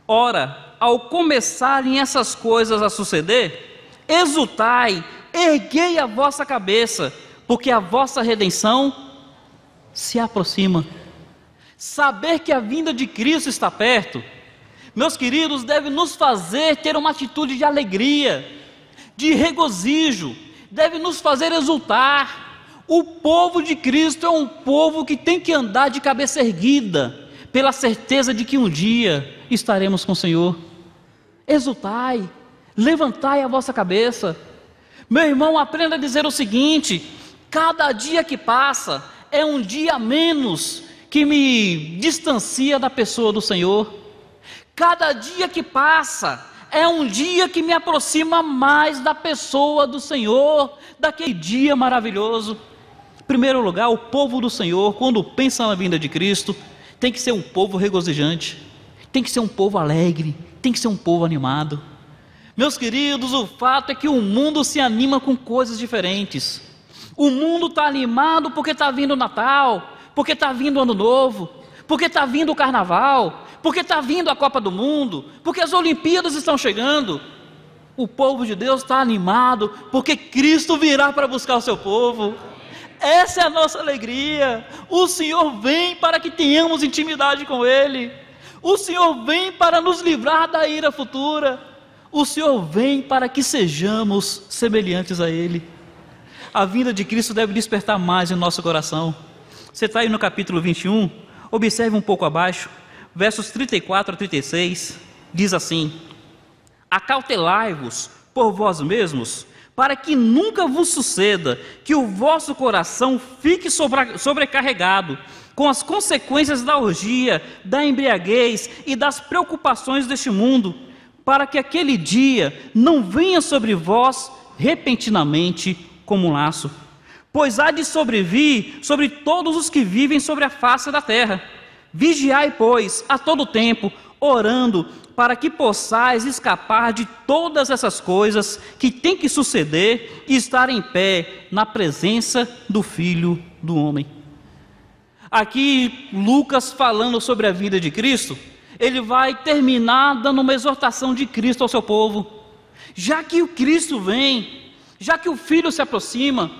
ora, ao começarem essas coisas a suceder, exultai, erguei a vossa cabeça, porque a vossa redenção se aproxima. Saber que a vinda de Cristo está perto, meus queridos, deve nos fazer ter uma atitude de alegria, de regozijo, deve nos fazer exultar. O povo de Cristo é um povo que tem que andar de cabeça erguida, pela certeza de que um dia estaremos com o Senhor. Exultai, levantai a vossa cabeça. Meu irmão, aprenda a dizer o seguinte: cada dia que passa é um dia a menos que me distancia da pessoa do Senhor. Cada dia que passa é um dia que me aproxima mais da pessoa do Senhor, daquele dia maravilhoso. Em primeiro lugar, o povo do Senhor, quando pensa na vinda de Cristo, tem que ser um povo regozijante, tem que ser um povo alegre, tem que ser um povo animado. Meus queridos, o fato é que o mundo se anima com coisas diferentes. O mundo está animado porque está vindo o Natal, porque está vindo o Ano Novo, porque está vindo o Carnaval, porque está vindo a Copa do Mundo, porque as Olimpíadas estão chegando. O povo de Deus está animado porque Cristo virá para buscar o seu povo. Essa é a nossa alegria. O Senhor vem para que tenhamos intimidade com Ele. O Senhor vem para nos livrar da ira futura. O Senhor vem para que sejamos semelhantes a Ele. A vinda de Cristo deve despertar mais em nosso coração. Você está aí no capítulo 21, observe um pouco abaixo, versos 34 a 36, diz assim: acautelai-vos por vós mesmos, para que nunca vos suceda que o vosso coração fique sobrecarregado com as consequências da orgia, da embriaguez e das preocupações deste mundo, para que aquele dia não venha sobre vós repentinamente como um laço, pois há de sobrevir sobre todos os que vivem sobre a face da terra. Vigiai, pois, a todo tempo, orando, para que possais escapar de todas essas coisas que têm que suceder e estar em pé na presença do Filho do Homem. Aqui, Lucas, falando sobre a vida de Cristo, ele vai terminar dando uma exortação de Cristo ao seu povo. Já que o Cristo vem, já que o Filho se aproxima,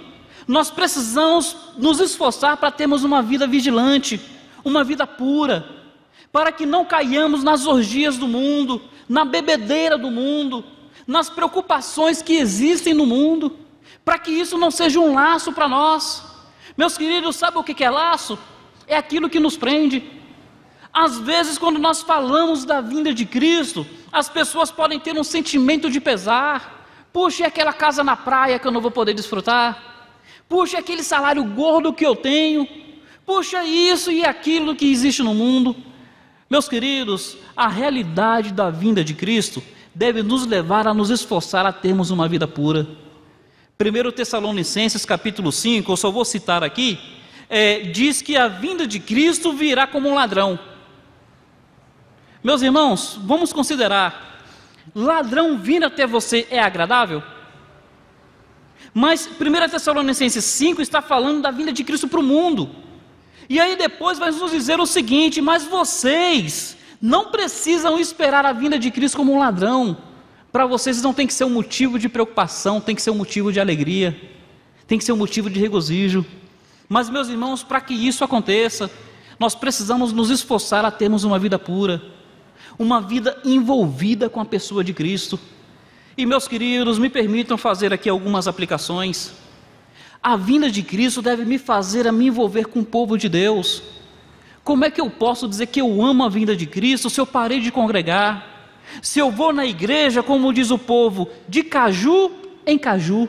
nós precisamos nos esforçar para termos uma vida vigilante, uma vida pura, para que não caiamos nas orgias do mundo, na bebedeira do mundo, nas preocupações que existem no mundo, para que isso não seja um laço para nós. Meus queridos, sabe o que é laço? É aquilo que nos prende. Às vezes, quando nós falamos da vinda de Cristo, as pessoas podem ter um sentimento de pesar. Puxa, é aquela casa na praia que eu não vou poder desfrutar. Puxa, é aquele salário gordo que eu tenho. Puxa, isso e aquilo que existe no mundo. Meus queridos, a realidade da vinda de Cristo deve nos levar a nos esforçar a termos uma vida pura. 1 Tessalonicenses capítulo 5, eu só vou citar aqui, diz que a vinda de Cristo virá como um ladrão. Meus irmãos, vamos considerar, ladrão vindo até você é agradável? Mas 1 Tessalonicenses 5 está falando da vinda de Cristo para o mundo. E aí depois vai nos dizer o seguinte: mas vocês não precisam esperar a vinda de Cristo como um ladrão. Para vocês não tem que ser um motivo de preocupação, tem que ser um motivo de alegria, tem que ser um motivo de regozijo. Mas, meus irmãos, para que isso aconteça, nós precisamos nos esforçar a termos uma vida pura, uma vida envolvida com a pessoa de Cristo. E, meus queridos, me permitam fazer aqui algumas aplicações. A vinda de Cristo deve me fazer a me envolver com o povo de Deus. Como é que eu posso dizer que eu amo a vinda de Cristo se eu parei de congregar? Se eu vou na igreja, como diz o povo, de caju em caju?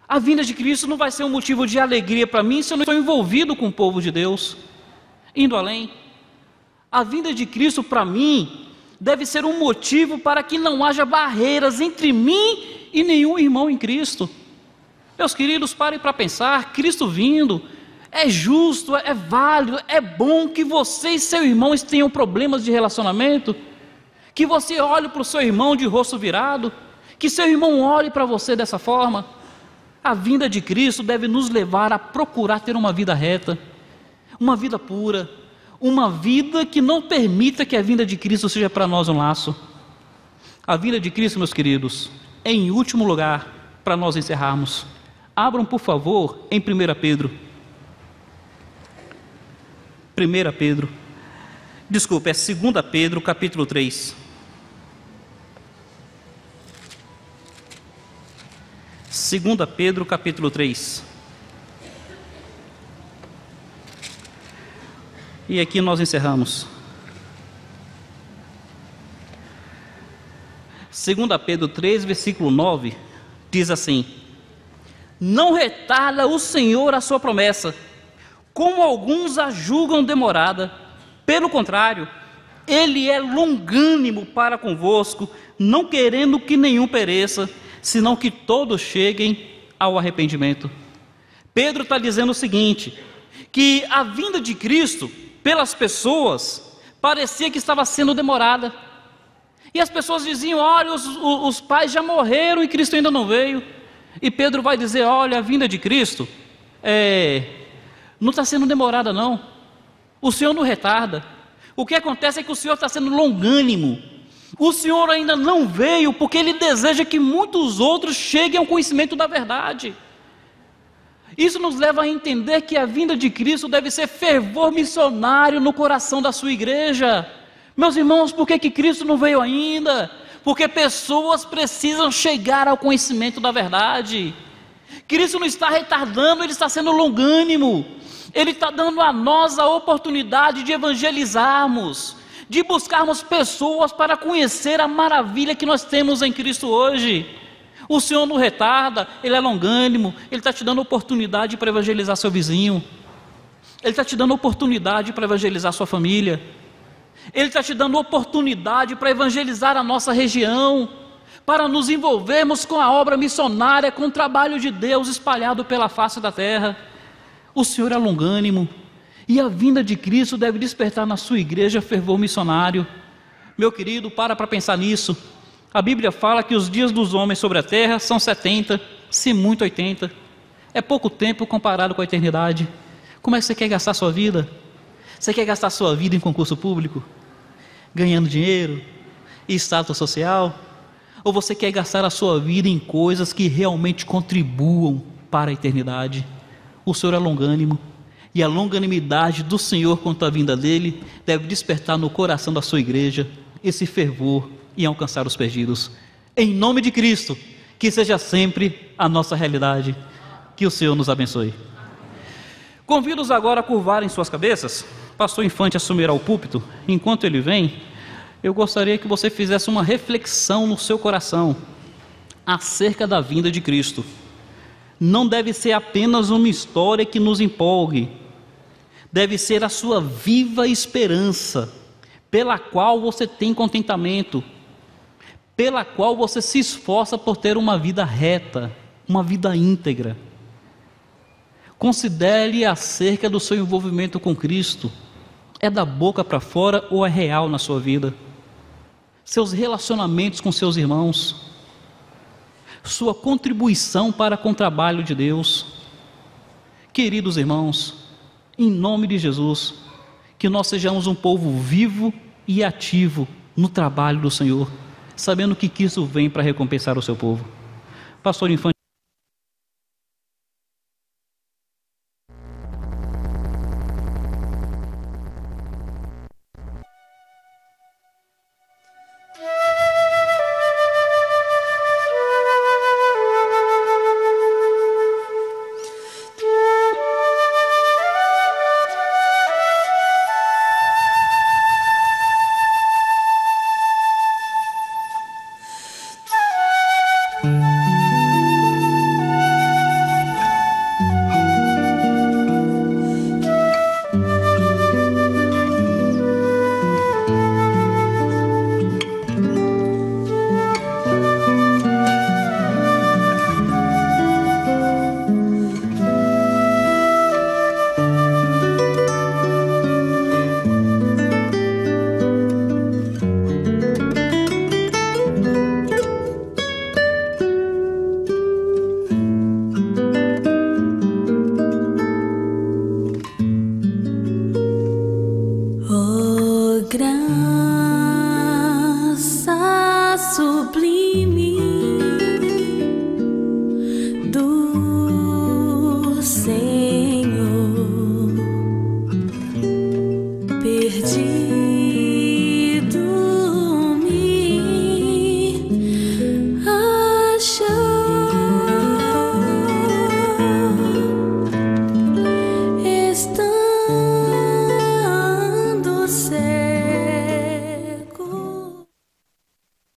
A vinda de Cristo não vai ser um motivo de alegria para mim se eu não estou envolvido com o povo de Deus. Indo além, a vinda de Cristo para mim deve ser um motivo para que não haja barreiras entre mim e nenhum irmão em Cristo. Meus queridos, parem para pensar, Cristo vindo, é justo, é válido, é bom que você e seu irmão tenham problemas de relacionamento, que você olhe para o seu irmão de rosto virado, que seu irmão olhe para você dessa forma. A vinda de Cristo deve nos levar a procurar ter uma vida reta, uma vida pura, uma vida que não permita que a vinda de Cristo seja para nós um laço. A vinda de Cristo, meus queridos, em último lugar, para nós encerrarmos, abram por favor em 1 Pedro. 1 Pedro, desculpa, é 2 Pedro capítulo 3. 2 Pedro capítulo 3. E aqui nós encerramos. 2 Pedro 3, versículo 9, diz assim: não retarda o Senhor a sua promessa, como alguns a julgam demorada. Pelo contrário, Ele é longânimo para convosco, não querendo que nenhum pereça, senão que todos cheguem ao arrependimento. Pedro está dizendo o seguinte, que a vinda de Cristo, pelas pessoas, parecia que estava sendo demorada. E as pessoas diziam, olha, os pais já morreram e Cristo ainda não veio. E Pedro vai dizer, olha, a vinda de Cristo não está sendo demorada não. O Senhor não retarda. O que acontece é que o Senhor está sendo longânimo. O Senhor ainda não veio porque Ele deseja que muitos outros cheguem ao conhecimento da verdade. Isso nos leva a entender que a vinda de Cristo deve ser fervor missionário no coração da sua igreja. Meus irmãos, por que Cristo não veio ainda? Porque pessoas precisam chegar ao conhecimento da verdade. Cristo não está retardando, Ele está sendo longânimo. Ele está dando a nós a oportunidade de evangelizarmos, de buscarmos pessoas para conhecer a maravilha que nós temos em Cristo hoje. O Senhor não retarda, Ele é longânimo, Ele está te dando oportunidade para evangelizar seu vizinho, Ele está te dando oportunidade para evangelizar sua família. Ele está te dando oportunidade para evangelizar a nossa região, para nos envolvermos com a obra missionária, com o trabalho de Deus espalhado pela face da terra. O Senhor é longânimo, e a vinda de Cristo deve despertar na sua igreja fervor missionário. Meu querido, para pensar nisso. A Bíblia fala que os dias dos homens sobre a terra são 70, se muito 80. É pouco tempo comparado com a eternidade. Como é que você quer gastar sua vida? Você quer gastar sua vida em concurso público? Ganhando dinheiro? E status social? Ou você quer gastar a sua vida em coisas que realmente contribuam para a eternidade? O Senhor é longânimo, e a longanimidade do Senhor quanto à vinda dele deve despertar no coração da sua igreja esse fervor em alcançar os perdidos. Em nome de Cristo, que seja sempre a nossa realidade. Que o Senhor nos abençoe. Convido-os agora a curvarem suas cabeças. Pastor Infante assumirá o púlpito. Enquanto ele vem, eu gostaria que você fizesse uma reflexão no seu coração acerca da vinda de Cristo. Não deve ser apenas uma história que nos empolgue, deve ser a sua viva esperança, pela qual você tem contentamento, pela qual você se esforça por ter uma vida reta, uma vida íntegra. Considere acerca do seu envolvimento com Cristo. É da boca para fora ou é real na sua vida? Seus relacionamentos com seus irmãos, sua contribuição para com o trabalho de Deus. Queridos irmãos, em nome de Jesus, que nós sejamos um povo vivo e ativo no trabalho do Senhor, sabendo que Cristo vem para recompensar o seu povo. Pastor Infante.